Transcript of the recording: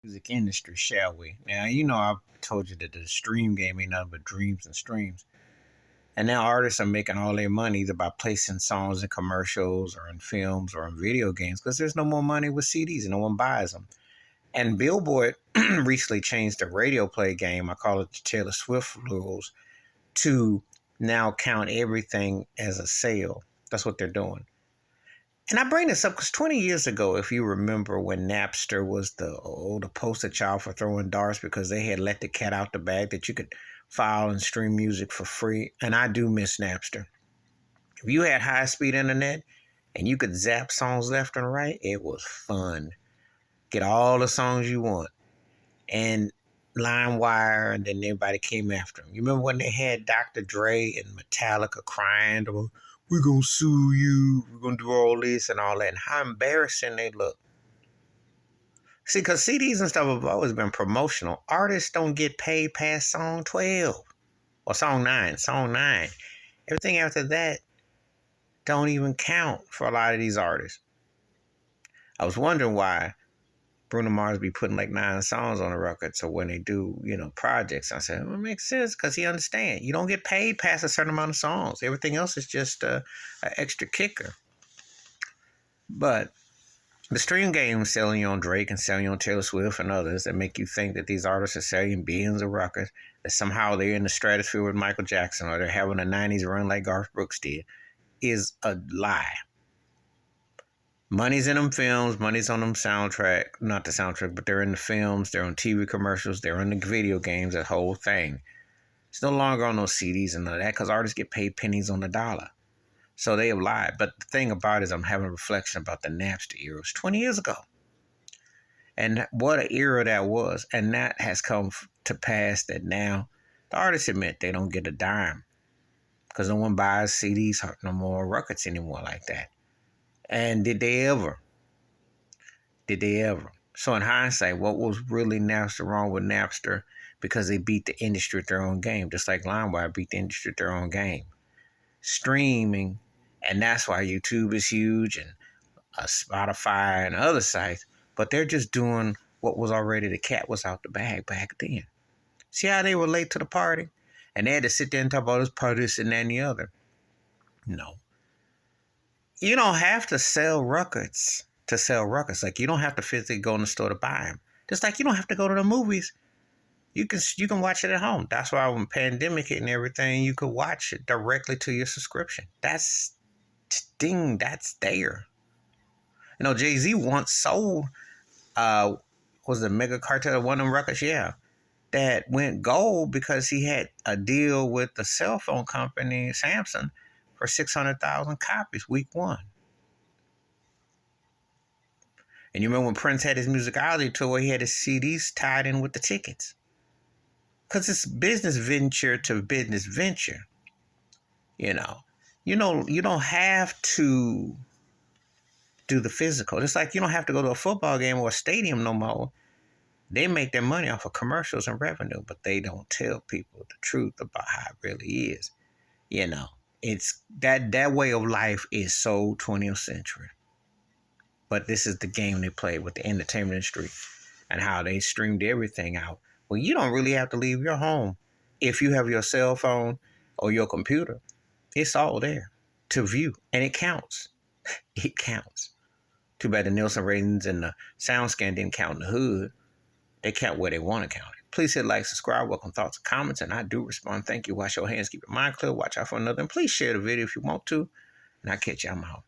Music industry, shall we? Now, you know, I've told you that the stream game ain't nothing but dreams and streams. And now artists are making all their money either by placing songs in commercials or in films or in video games because there's no more money with CDs and no one buys them. And Billboard recently changed the radio play game, I call it the Taylor Swift rules, to now count everything as a sale. That's what they're doing. And I bring this up because 20 years ago, if you remember when Napster was the poster child for throwing darts because they had let the cat out the bag that you could file and stream music for free. And I do miss Napster. If you had high speed internet and you could zap songs left and right, it was fun. Get all the songs you want. And LimeWire, and then everybody came after them. You remember when they had Dr. Dre and Metallica crying about, we're going to sue you, we're going to do all this and all that, and how embarrassing they look. See, because CDs and stuff have always been promotional. Artists don't get paid past song 12 or song 9. Everything after that don't even count for a lot of these artists. I was wondering why Bruno Mars be putting like 9 songs on the record. So when they do, projects, I said, well, it makes sense because he understands. You don't get paid past a certain amount of songs. Everything else is just an extra kicker. But the stream games selling you on Drake and selling you on Taylor Swift and others that make you think that these artists are selling billions of records, that somehow they're in the stratosphere with Michael Jackson or they're having a 90s run like Garth Brooks did, is a lie. Money's in them films, money's on them soundtrack, not the soundtrack, but they're in the films, they're on TV commercials, they're in the video games, that whole thing. It's no longer on those CDs and all that because artists get paid pennies on the dollar. So they have lied. But the thing about it is I'm having a reflection about the Napster era. It was 20 years ago. And what an era that was. And that has come to pass that now the artists admit they don't get a dime because no one buys CDs, no more records anymore like that. And did they ever? So in hindsight, what was really Napster wrong with Napster? Because they beat the industry at their own game, just like LimeWire beat the industry at their own game. Streaming, and that's why YouTube is huge and Spotify and other sites, but they're just doing what was already, the cat was out the bag back then. See how they were late to the party? And they had to sit there and talk about this party, this and that and the other. No. You don't have to sell records to sell records. Like you don't have to physically go in the store to buy them. Just like you don't have to go to the movies. You can watch it at home. That's why when pandemic hit and everything, you could watch it directly to your subscription. That's there. Jay-Z once sold was the Mega Cartel one of them records? Yeah. That went gold because he had a deal with the cell phone company, Samsung, for 600,000 copies week 1. And you remember when Prince had his musicology tour, he had his CDs tied in with the tickets. Because it's business venture to business venture. You don't have to do the physical. It's like you don't have to go to a football game or a stadium no more. They make their money off of commercials and revenue, but they don't tell people the truth about how it really is. It's that way of life is so 20th century. But this is the game they play with the entertainment industry and how they streamed everything out. Well, you don't really have to leave your home. If you have your cell phone or your computer, it's all there to view. And it counts. It counts. Too bad the Nielsen ratings and the SoundScan didn't count in the hood. They count where they want to count it. Please hit like, subscribe, welcome thoughts and comments, and I do respond. Thank you. Wash your hands, keep your mind clear, watch out for another. And please share the video if you want to. And I'll catch you. I'm out.